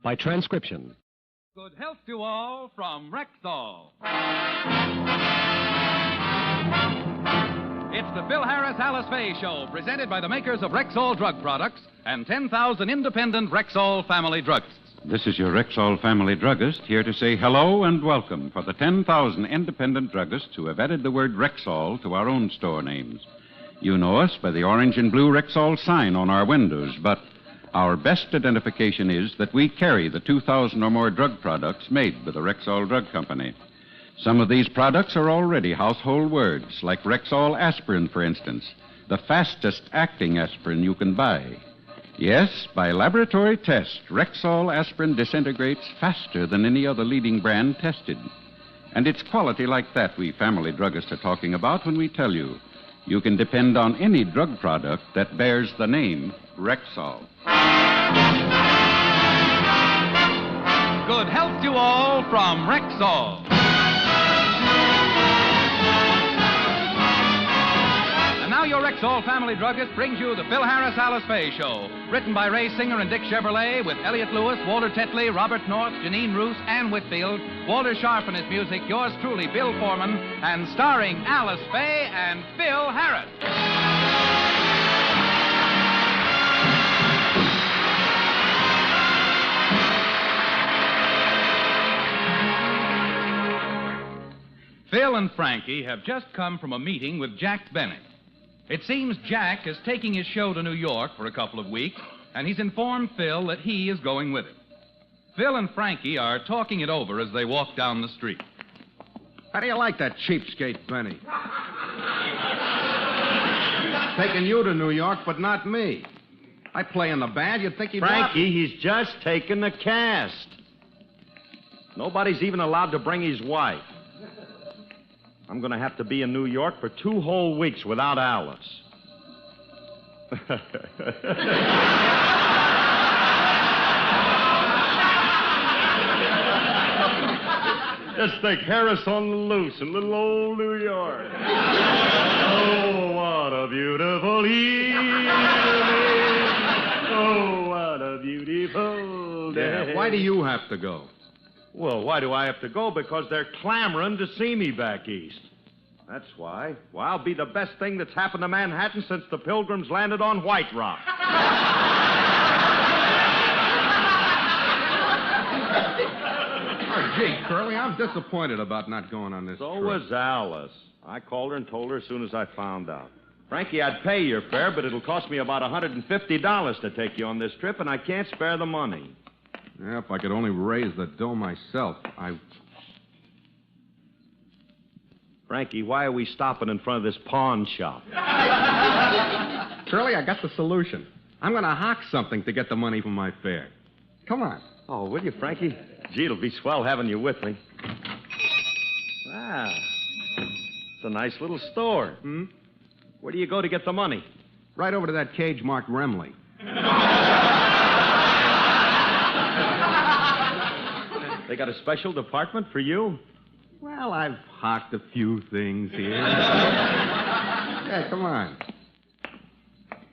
by transcription. Good health to all from Rexall. It's the Phil Harris Alice Faye Show, presented by the makers of Rexall drug products and 10,000 independent Rexall family druggists. This is your Rexall family druggist here to say hello and welcome for the 10,000 independent druggists who have added the word Rexall to our own store names. You know us by the orange and blue Rexall sign on our windows, but our best identification is that we carry the 2,000 or more drug products made by the Rexall Drug Company. Some of these products are already household words, like Rexall aspirin, for instance, the fastest acting aspirin you can buy. Yes, by laboratory test, Rexall aspirin disintegrates faster than any other leading brand tested. And it's quality like that we family druggists are talking about when we tell you you can depend on any drug product that bears the name Rexall. Good health to all from Rexall. And now your Rexall family druggist brings you the Phil Harris Alice Faye Show, written by Ray Singer and Dick Chevrolet, with Elliot Lewis, Walter Tetley, Robert North, Janine Roos, Ann Whitfield, Walter Sharp and his music, yours truly, Bill Foreman, and starring Alice Faye and Phil Harris. Phil and Frankie have just come from a meeting with Jack Bennett. It seems Jack is taking his show to New York for a couple of weeks, and he's informed Phil that he is going with him. Phil and Frankie are talking it over as they walk down the street. How do you like that cheapskate, Benny? Taking you to New York, but not me. I play in the band, you'd think he'd... Frankie, he's just taken the cast. Nobody's even allowed to bring his wife. I'm going to have to be in New York for 2 whole weeks without Alice. Just think, Harris on the loose in little old New York. Oh, what a beautiful evening. Oh, what a beautiful day. Yeah, why do you have to go? Well, why do I have to go? Because they're clamoring to see me back east. That's why. Well, I'll be the best thing that's happened to Manhattan since the Pilgrims landed on White Rock. Oh, gee, Curly, I'm disappointed about not going on this So trip. was Alice. I called her and told her as soon as I found out. Frankie, I'd pay your fare, but it'll cost me about $150 to take you on this trip, and I can't spare the money. Yeah, if I could only raise the dough myself, Frankie, why are we stopping in front of this pawn shop? Curly, I got the solution. I'm going to hock something to get the money for my fare. Come on. Oh, will you, Frankie? Gee, it'll be swell having you with me. Ah, it's a nice little store. Hmm? Where do you go to get the money? Right over to that cage marked Remley. They got a special department for you? Well, I've hocked a few things here. Yeah, come on.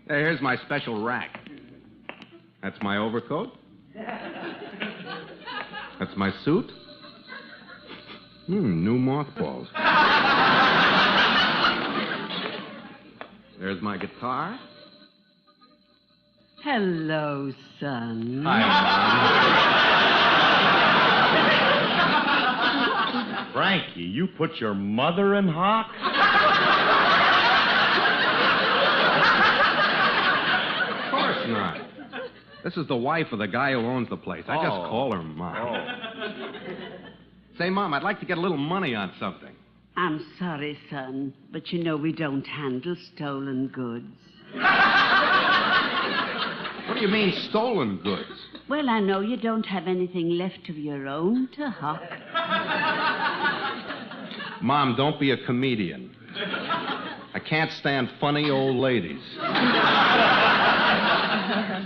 Hey, here's my special rack. That's my overcoat. That's my suit. New mothballs. There's my guitar. Hello, son. Hi, Mom. Frankie, you put your mother in hock? Of course not. This is the wife of the guy who owns the place. I just call her Mom. Oh. Say, Mom, I'd like to get a little money on something. I'm sorry, son, but you know we don't handle stolen goods. What do you mean, stolen goods? Well, I know you don't have anything left of your own to hock. Mom, don't be a comedian. I can't stand funny old ladies.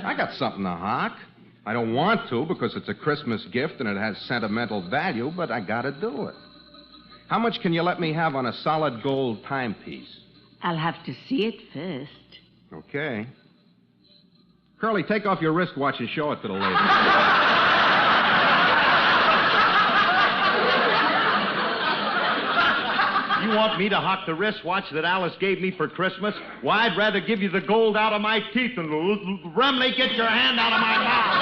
I got something to hock. I don't want to because it's a Christmas gift and it has sentimental value, but I gotta do it. How much can you let me have on a solid gold timepiece? I'll have to see it first. Okay. Curly, take off your wristwatch and show it to the lady. want me to hock the wristwatch that Alice gave me for Christmas? Why, I'd rather give you the gold out of my teeth than Remley, get your hand out of my mouth.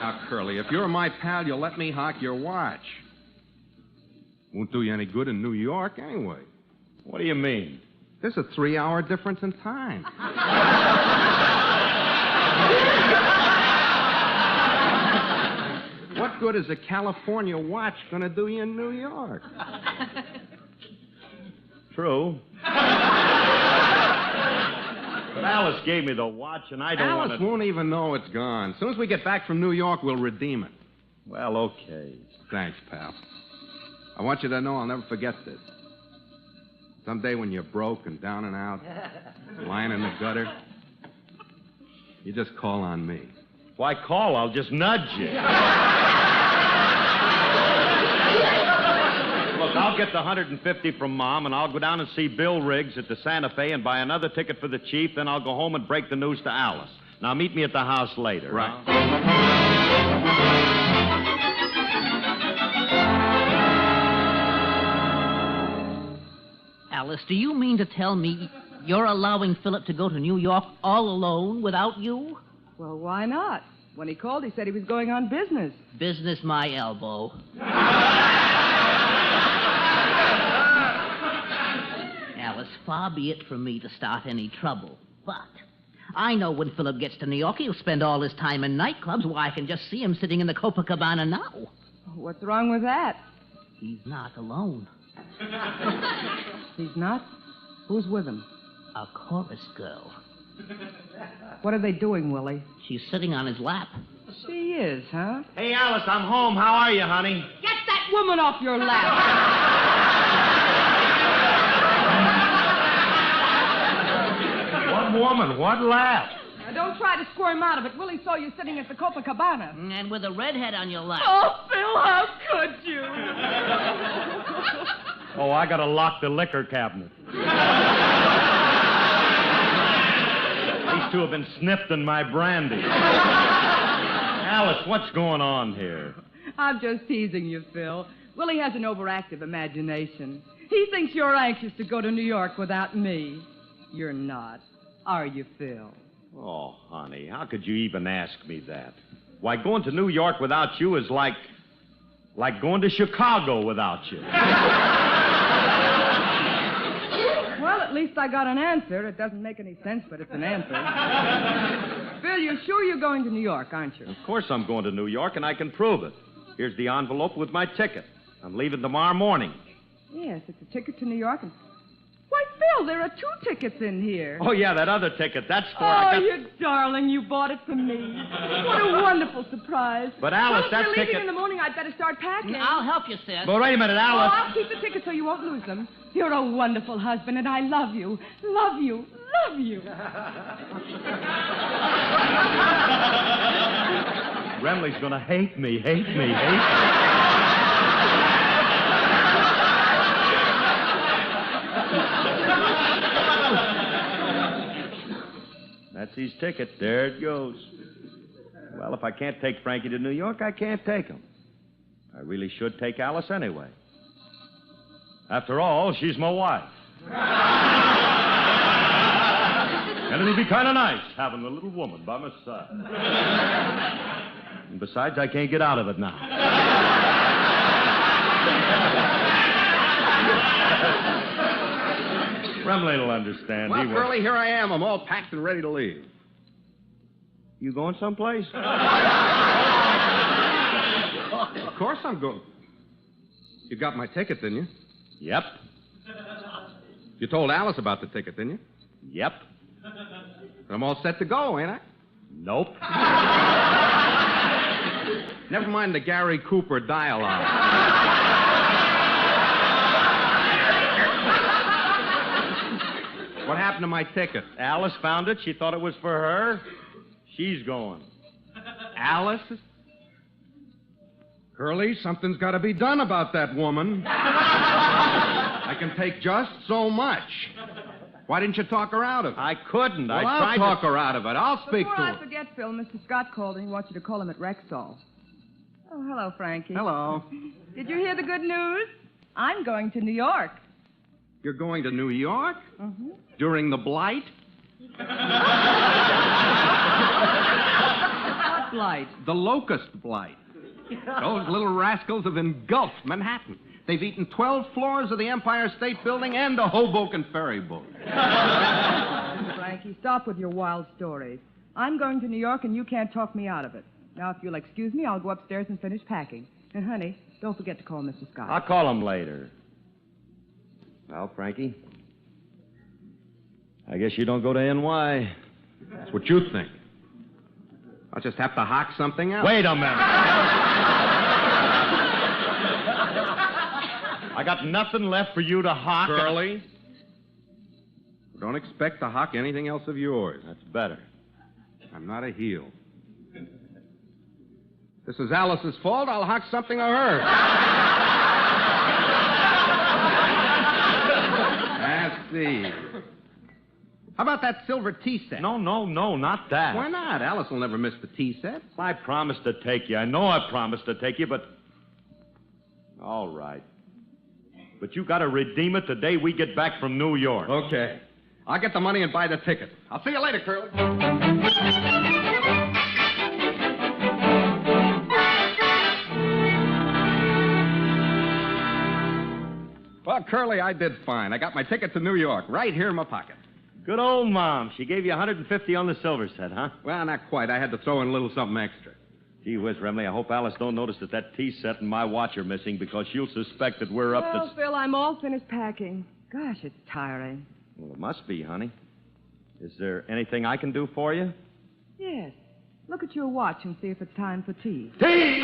Now, Curly, if you're my pal, you'll let me hock your watch. Won't do you any good in New York anyway. What do you mean? There's a 3-hour difference in time. What good is a California watch going to do you in New York? True. But Alice gave me the watch, and I don't want to... Alice won't even know it's gone. As soon as we get back from New York, we'll redeem it. Well, okay. Thanks, pal. I want you to know I'll never forget this. Someday when you're broke and down and out, lying in the gutter, you just call on me. Why call? I'll just nudge you. Look, I'll get the $150 from Mom, and I'll go down and see Bill Riggs at the Santa Fe and buy another ticket for the Chief. Then I'll go home and break the news to Alice. Now, meet me at the house later. Right. Alice, do you mean to tell me you're allowing Philip to go to New York all alone without you? Well, why not? When he called, he said he was going on business. Business my elbow. Alice, far be it from me to start any trouble, but I know when Philip gets to New York, he'll spend all his time in nightclubs. Why, I can just see him sitting in the Copacabana now. What's wrong with that? He's not alone. He's not? Who's with him? A chorus girl. What are they doing, Willie? She's sitting on his lap. She is, huh? Hey, Alice, I'm home. How are you, honey? Get that woman off your lap! What woman? What lap? Now, don't try to squirm out of it. Willie saw you sitting at the Copacabana. And with a redhead on your lap. Oh, Phil, how could you? Oh, I gotta lock the liquor cabinet. These two have been sniffed in my brandy. Alice, what's going on here? I'm just teasing you, Phil. Willie has an overactive imagination. He thinks you're anxious to go to New York without me. You're not. Are you, Phil? Oh, honey, how could you even ask me that? Why, going to New York without you is like going to Chicago without you. Well, at least I got an answer. It doesn't make any sense, but it's an answer. Phil, you're sure you're going to New York, aren't you? Of course I'm going to New York, and I can prove it. Here's the envelope with my ticket. I'm leaving tomorrow morning. Yes, it's a ticket to New York. Why, Phil, there are 2 tickets in here. Oh, yeah, that other ticket. That's for... Oh, you darling, you bought it for me. What a wonderful surprise. But, Alice, well, that if you're ticket... leaving in the morning, I'd better start packing. I'll help you, sis. But wait a minute, Oh, Alice. I'll keep the tickets so you won't lose them. You're a wonderful husband, and I love you. Love you. Love you. Remley's gonna hate me, hate me, hate me. That's his ticket. There it goes. Well, if I can't take Frankie to New York, I can't take him. I really should take Alice anyway. After all, she's my wife. And it'll be kind of nice having a little woman by my side. And besides, I can't get out of it now. Remley will understand. Well, Curly, here I am. I'm all packed and ready to leave. You going someplace? Of course I'm going. You got my ticket, didn't you? Yep. You told Alice about the ticket, didn't you? Yep. I'm all set to go, ain't I? Nope. Never mind the Gary Cooper dialogue. What happened to my ticket? Alice found it. She thought it was for her. She's going. Alice? Curly, something's got to be done about that woman. I can take just so much. Why didn't you talk her out of it? I couldn't. Well, I I'll tried talk to... her out of it. I'll speak Before to I her. forget, Phil, Mr. Scott called and he wants you to call him at Rexall. Oh, hello, Frankie. Hello. Did you hear the good news? I'm going to New York. You're going to New York? Mm-hmm. During the blight? What blight? The locust blight. Those little rascals have engulfed Manhattan. They've eaten 12 floors of the Empire State Building and the Hoboken ferry boat. Frankie, stop with your wild stories. I'm going to New York, and you can't talk me out of it. Now, if you'll excuse me, I'll go upstairs and finish packing. And, honey, don't forget to call Mr. Scott. I'll call him later. Well, Frankie, I guess you don't go to NY. That's what you think. I'll just have to hock something else. Wait a minute. I got nothing left for you to hock. Curly, don't expect to hock anything else of yours. That's better. I'm not a heel. This is Alice's fault. I'll hock something of hers. Let's see. How about that silver tea set? No, not that. Why not? Alice will never miss the tea set. I promised to take you. I know I promised to take you, but... All right. But you got to redeem it the day we get back from New York. Okay. I'll get the money and buy the ticket. I'll see you later, Curly. Well, Curly, I did fine. I got my ticket to New York right here in my pocket. Good old Mom. She gave you $150 on the silver set, huh? Well, not quite. I had to throw in a little something extra. Gee whiz, Remley, I hope Alice don't notice that tea set and my watch are missing because she'll suspect that we're up Well, to... Phil, I'm all finished packing. Gosh, it's tiring. Well, it must be, honey. Is there anything I can do for you? Yes. Look at your watch and see if it's time for tea. Tea!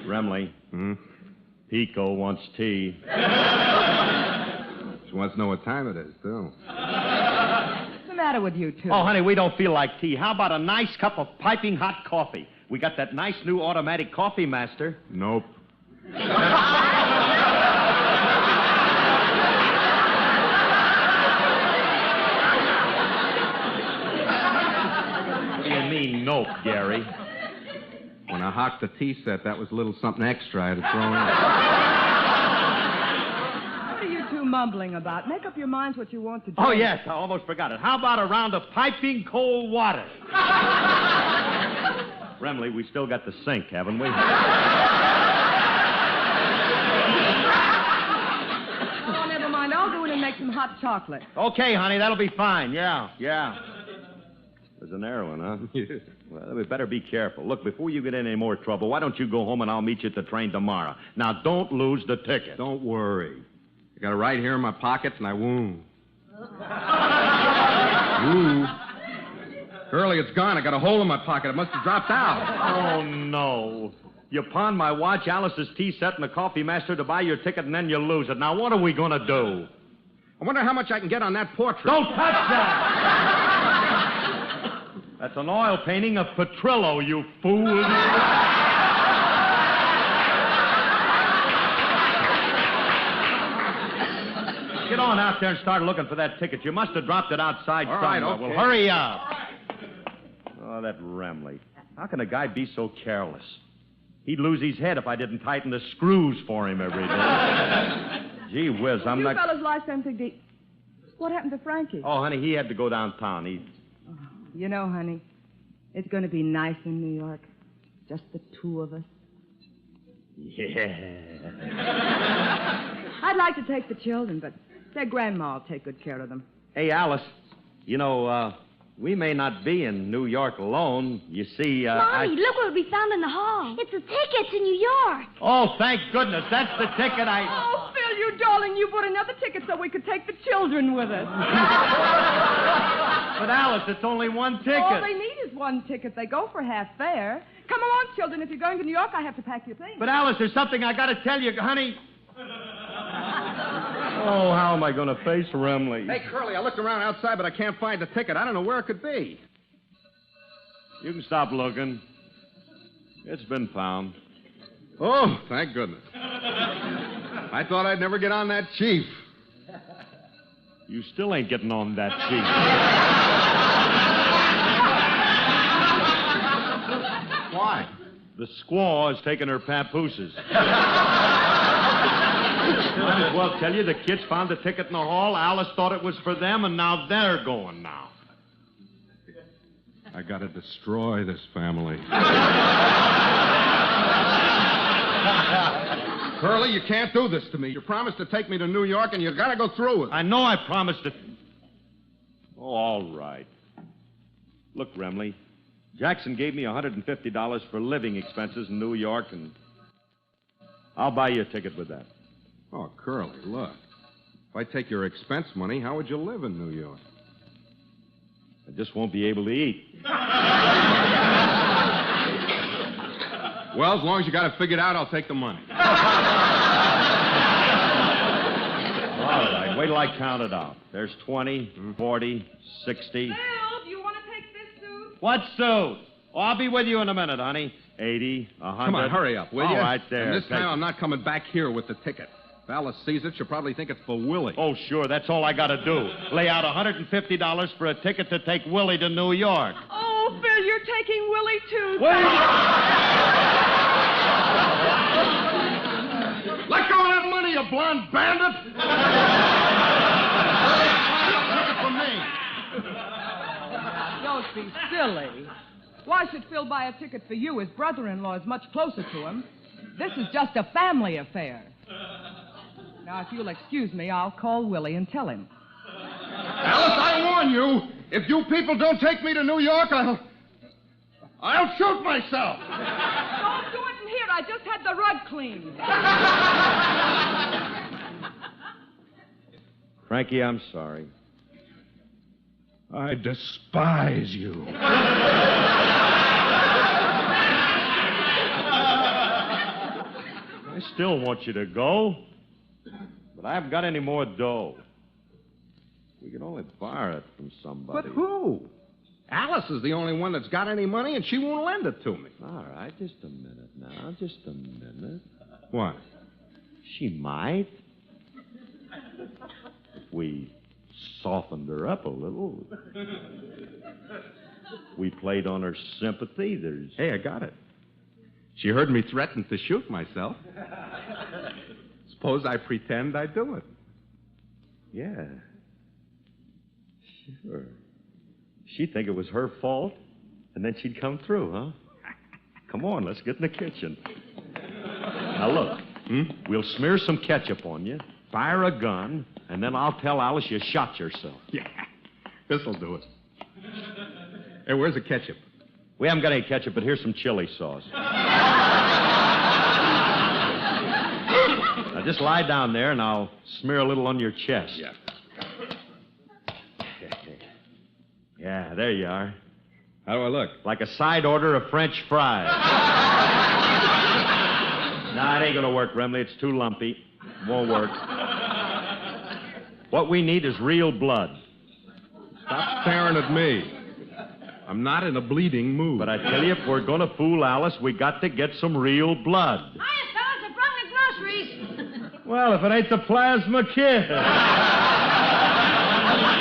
Remley. Pico wants tea. She wants to know what time it is, too. What's the matter with you two? Oh, honey, we don't feel like tea. How about a nice cup of piping hot coffee? We got that nice new automatic coffee master. Nope. What do you mean, nope, Gary? When I hocked the tea set, that was a little something extra I had to throw in. What are you two mumbling about? Make up your minds what you want to do. Oh, yes, I almost forgot it. How about a round of piping cold water? Remley, we still got the sink, haven't we? Oh, never mind. I'll go in and make some hot chocolate. Okay, honey, that'll be fine. Yeah. There's an heroin, huh? Yeah. Well, we better be careful. Look, before you get in any more trouble, why don't you go home and I'll meet you at the train tomorrow. Now, don't lose the ticket. Don't worry. I got it right here in my pockets, and I won't. Ooh. Curly, it's gone. I got a hole in my pocket. It must have dropped out. Oh, no. You pawned my watch, Alice's tea set, and the coffee master to buy your ticket, and then you lose it. Now, what are we going to do? I wonder how much I can get on that portrait. Don't touch that! That's an oil painting of Petrillo, you fool. Get on out there and start looking for that ticket. You must have dropped it outside All somewhere. right, okay. Well, hurry up. Oh, that Remley. How can a guy be so careless? He'd lose his head if I didn't tighten the screws for him every day. Gee whiz, I'm You not... fellas like something to eat. What happened to Frankie? Oh, honey, he had to go downtown. You know, honey, it's going to be nice in New York. Just the two of us. Yeah. I'd like to take the children, but their grandma will take good care of them. Hey, Alice, you know, we may not be in New York alone. You see, Mommy, look what we found in the hall. It's a ticket to New York. Oh, thank goodness. That's the ticket Oh, Phil, you darling, you bought another ticket so we could take the children with us. But, Alice, it's only one ticket. All they need is one ticket. They go for half fare. Come along, children. If you're going to New York, I have to pack your things. But, Alice, there's something I got to tell you, honey. Oh, how am I going to face Remley? Hey, Curly, I looked around outside, but I can't find the ticket. I don't know where it could be. You can stop looking. It's been found. Oh, thank goodness. I thought I'd never get on that chief. You still ain't getting on that cheap. Why? The squaw has taken her papooses. Might as well tell you the kids found a ticket in the hall. Alice thought it was for them, and now they're going now. I gotta destroy this family. Curly, you can't do this to me. You promised to take me to New York, and you gotta go through with it. I know I promised to... Oh, all right. Look, Remley, Jackson gave me $150 for living expenses in New York, and I'll buy you a ticket with that. Oh, Curly, look. If I take your expense money, how would you live in New York? I just won't be able to eat. Well, as long as you got it figured out, I'll take the money. All right, wait till I count it out. There's 20, 40, 60. Bill, do you want to take this suit? What suit? Oh, I'll be with you in a minute, honey. 80, 100. Come on, hurry up, will you? All right, there. And this Take time it. I'm not coming back here with the ticket. If Alice sees it, she'll probably think it's for Willie. Oh, sure, that's all I got to do. Lay out $150 for a ticket to take Willie to New York. Oh, Bill, you're taking Willie, too. Wait! Let go of that money, you blonde bandit! Don't be silly. Why should Phil buy a ticket for you? His brother-in-law is much closer to him. This is just a family affair. Now, if you'll excuse me, I'll call Willie and tell him. Alice, I warn you, if you people don't take me to New York, I'll shoot myself. Don't do it in here. I just had the rug cleaned. Frankie, I'm sorry. I despise you. I still want you to go, but I haven't got any more dough. We can only borrow it from somebody. But who? Alice is the only one that's got any money, and she won't lend it to me. All right, just a minute now, just a minute. What? She might. If we softened her up a little. We played on her sympathy. There's... Hey, I got it. She heard me threaten to shoot myself. Suppose I pretend I do it. Yeah. Sure. She'd think it was her fault, and then she'd come through, huh? Come on, let's get in the kitchen. Now, look. We'll smear some ketchup on you, fire a gun, and then I'll tell Alice you shot yourself. Yeah, this'll do it. Hey, where's the ketchup? We haven't got any ketchup, but here's some chili sauce. Now, just lie down there, and I'll smear a little on your chest. Yeah. Yeah, there you are. How do I look? Like a side order of French fries. Nah, it ain't gonna work, Remley. It's too lumpy. Won't work. What we need is real blood. Stop staring at me. I'm not in a bleeding mood. But I tell you, if we're gonna fool Alice, we got to get some real blood. Hiya, fellas. I brought the groceries. Well, if it ain't the plasma kid.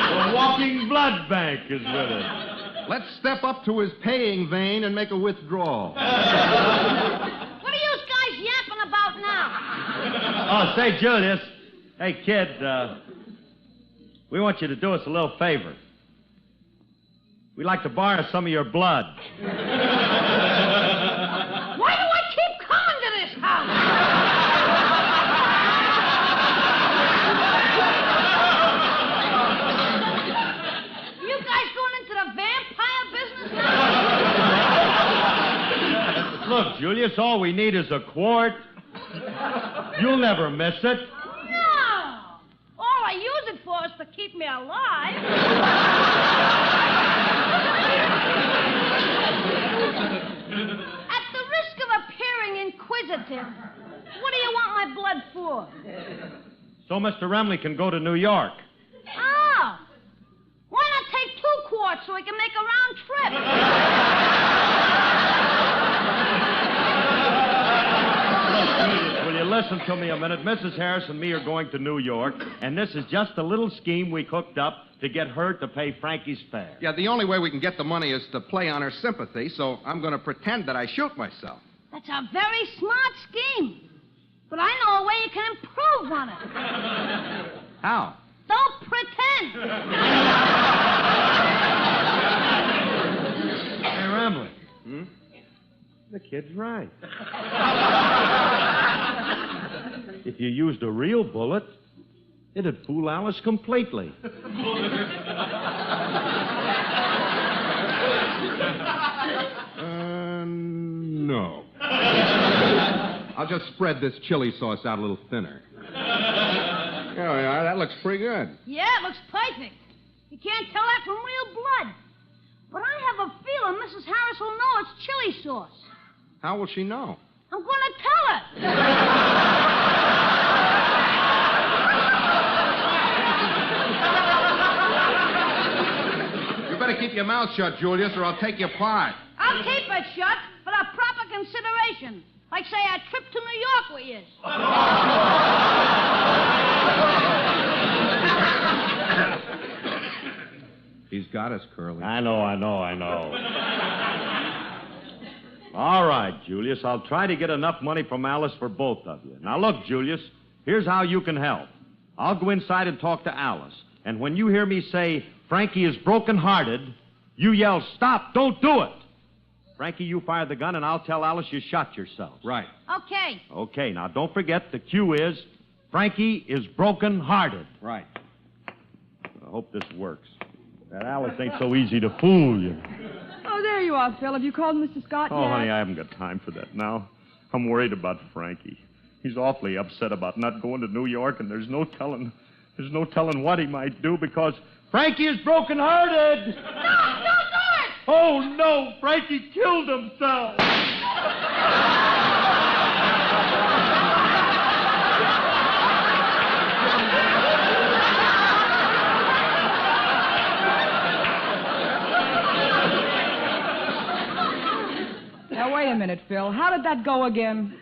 The walking blood bank is with it. Let's step up to his paying vein and make a withdrawal. What are you guys yapping about now? Oh, say, Julius. Hey, kid, we want you to do us a little favor. We'd like to borrow some of your blood. Why do I keep coming to this house? You guys going into the vampire business now? Look, Julius, all we need is a quart. You'll never miss it. No. All I use it for is to keep me alive. At the risk of appearing inquisitive, what do you want my blood for? So Mr. Remley can go to New York. Oh. Why not take 2 quarts so we can make a round trip? Will you listen to me a minute. Mrs. Harris and me are going to New York, and this is just a little scheme we cooked up to get her to pay Frankie's fare. Yeah, the only way we can get the money is to play on her sympathy, so I'm going to pretend that I shoot myself. That's a very smart scheme. But I know a way you can improve on it. How? Don't pretend. Hey, Ramley. The kid's right. If you used a real bullet, it'd fool Alice completely. No. I'll just spread this chili sauce out a little thinner. There we are. That looks pretty good. Yeah, it looks perfect. You can't tell that from real blood. But I have a feeling Mrs. Harris will know it's chili sauce. How will she know? I'm going to tell her. You better keep your mouth shut, Julius, or I'll take you apart. I'll keep it shut for a proper consideration. Like, say, a trip to New York with you. He's got us, Curly. I know. All right, Julius, I'll try to get enough money from Alice for both of you. Now, look, Julius, here's how you can help. I'll go inside and talk to Alice. And when you hear me say, Frankie is broken-hearted, you yell, stop, don't do it. Frankie, you fire the gun, and I'll tell Alice you shot yourself. Right. Okay. Okay, now don't forget the cue is, Frankie is broken-hearted. Right. I hope this works. That Alice ain't so easy to fool you. Oh, there you are, Phil. Have you called Mr. Scott Oh, yet? honey, I haven't got time for that now. I'm worried about Frankie. He's awfully upset about not going to New York, and there's no telling what he might do because Frankie is broken-hearted. No, don't do it! Oh, no, Frankie killed himself. Now, wait a minute, Phil. How did that go again?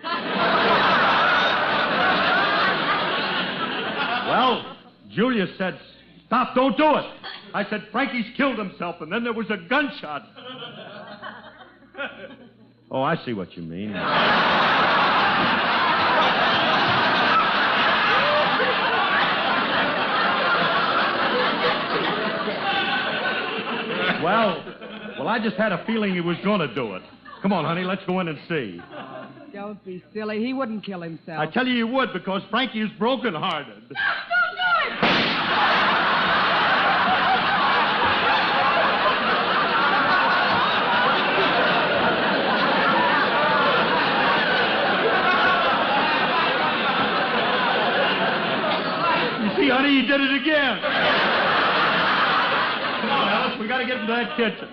Well, Julius said, stop, don't do it. I said, Frankie's killed himself, and then there was a gunshot. Oh, I see what you mean. Well, I just had a feeling he was going to do it. Come on, honey, let's go in and see. Don't be silly. He wouldn't kill himself. I tell you he would, because Frankie is broken-hearted. No, don't do it! You see, honey, he did it again. Come on, Alice, we got to get into that kitchen.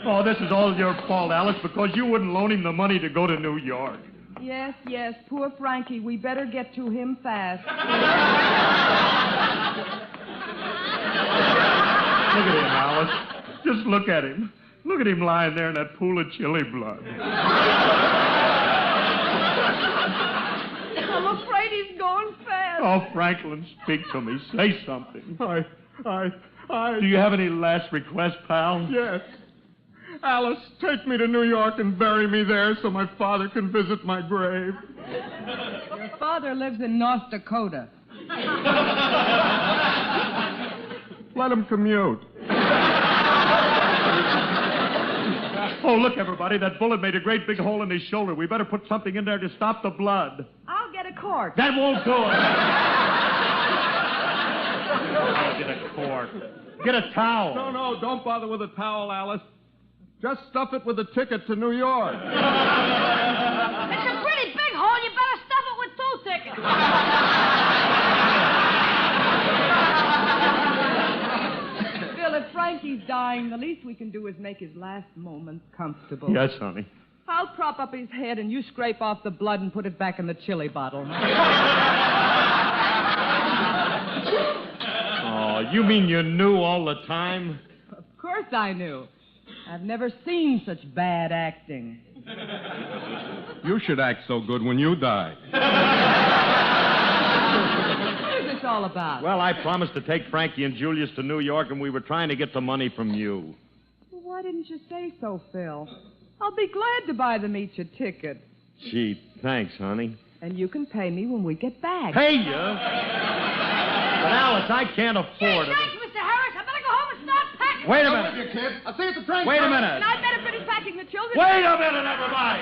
Oh, this is all your fault, Alice, because you wouldn't loan him the money to go to New York. Yes, poor Frankie. We better get to him fast. Look at him, Alice. Just look at him. Look at him lying there in that pool of chili blood. I'm afraid he's going fast. Oh, Franklin, speak to me. Say something. Do you have any last request, pal? Yes. Alice, take me to New York and bury me there so my father can visit my grave. Your father lives in North Dakota. Let him commute. Oh, look, everybody. That bullet made a great big hole in his shoulder. We better put something in there to stop the blood. I'll get a cork. That won't do it. I'll get a cork. Get a towel. No, don't bother with a towel, Alice. Just stuff it with a ticket to New York. It's a pretty big hole. You better stuff it with 2 tickets. Phil, if Frankie's dying, the least we can do is make his last moments comfortable. Yes, honey. I'll prop up his head and you scrape off the blood and put it back in the chili bottle. Oh, you mean you knew all the time? Of course I knew. I've never seen such bad acting. You should act so good when you die. all about? Well, I promised to take Frankie and Julius to New York, and we were trying to get the money from you. Well, why didn't you say so, Phil? I'll be glad to buy them each a ticket. Gee, thanks, honey. And you can pay me when we get back. Pay you? But, Alice, I can't afford it. Thanks, Mr. Harris. I better go home and start packing. Wait a I'm minute. with you, kid. I'll see you at the train. Wait a station. minute. And I'd better finish packing the children. Wait a minute, everybody!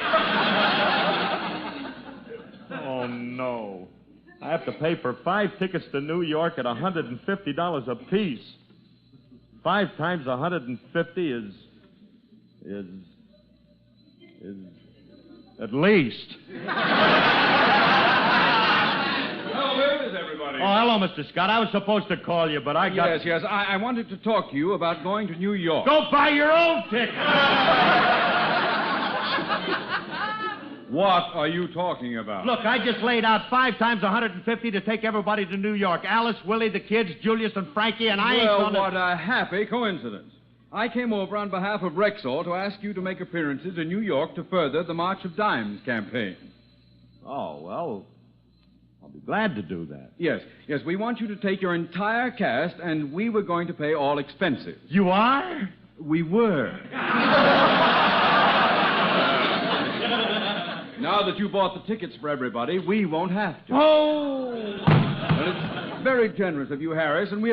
Oh, no. I have to pay for 5 tickets to New York at $150 apiece. 5 times 150 is at least. Well, where is everybody? Oh, hello, Mr. Scott. I was supposed to call you, but I got... Yes. I wanted to talk to you about going to New York. Go buy your own ticket! What are you talking about? Look, I just laid out 5 times 150 to take everybody to New York. Alice, Willie, the kids, Julius, and Frankie, and I ain't gonna... What a happy coincidence. I came over on behalf of Rexall to ask you to make appearances in New York to further the March of Dimes campaign. Oh, well, I'll be glad to do that. Yes, we want you to take your entire cast, and we were going to pay all expenses. You are? We were. Now that you bought the tickets for everybody, we won't have to. Oh! Well, it's very generous of you, Harris, and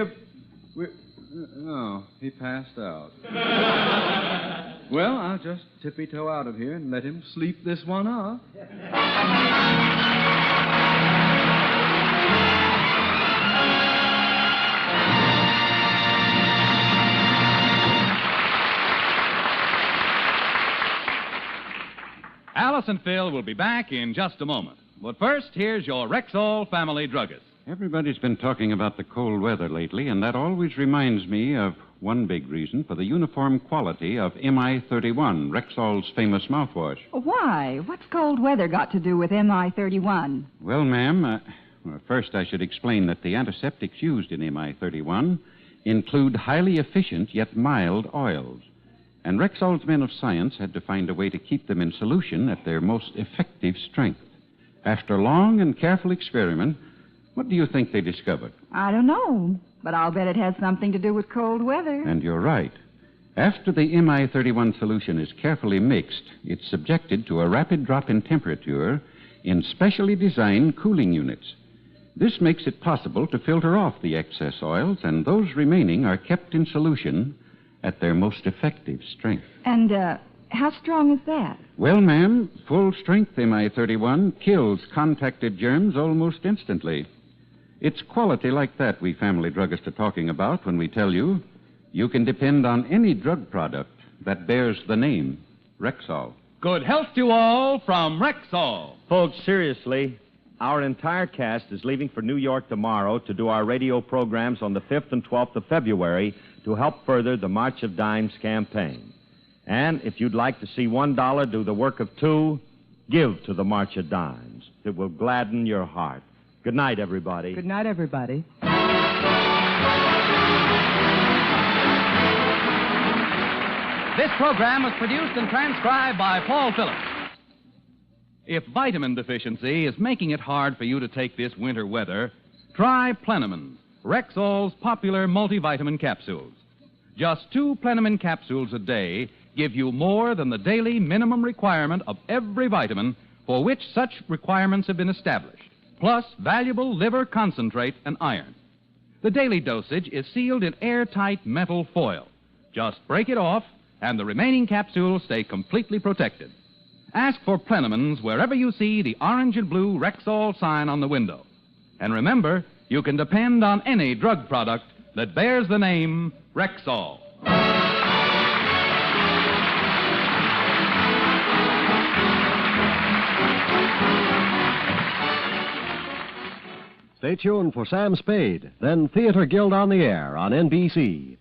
Oh, he passed out. Well, I'll just tippy-toe out of here and let him sleep this one off. Alice and Phil will be back in just a moment. But first, here's your Rexall family druggist. Everybody's been talking about the cold weather lately, and that always reminds me of one big reason for the uniform quality of MI-31, Rexall's famous mouthwash. Why? What's cold weather got to do with MI-31? Well, ma'am, first I should explain that the antiseptics used in MI-31 include highly efficient yet mild oils. And Rexall's men of science had to find a way to keep them in solution at their most effective strength. After long and careful experiment, what do you think they discovered? I don't know, but I'll bet it has something to do with cold weather. And you're right. After the MI-31 solution is carefully mixed, it's subjected to a rapid drop in temperature in specially designed cooling units. This makes it possible to filter off the excess oils, and those remaining are kept in solution at their most effective strength. And, how strong is that? Well, ma'am, full-strength MI-31 kills contacted germs almost instantly. It's quality like that we family druggists are talking about when we tell you can depend on any drug product that bears the name Rexall. Good health to all from Rexall. Folks, seriously, our entire cast is leaving for New York tomorrow to do our radio programs on the 5th and 12th of February to help further the March of Dimes campaign. And if you'd like to see $1 do the work of 2, give to the March of Dimes. It will gladden your heart. Good night, everybody. Good night, everybody. This program was produced and transcribed by Paul Phillips. If vitamin deficiency is making it hard for you to take this winter weather, try Plenamine, Rexall's popular multivitamin capsules. Just 2 Plenamine capsules a day give you more than the daily minimum requirement of every vitamin for which such requirements have been established, plus valuable liver concentrate and iron. The daily dosage is sealed in airtight metal foil. Just break it off, and the remaining capsules stay completely protected. Ask for Plenamines wherever you see the orange and blue Rexall sign on the window. And remember, you can depend on any drug product that bears the name Rexall. Stay tuned for Sam Spade, then Theater Guild on the Air on NBC.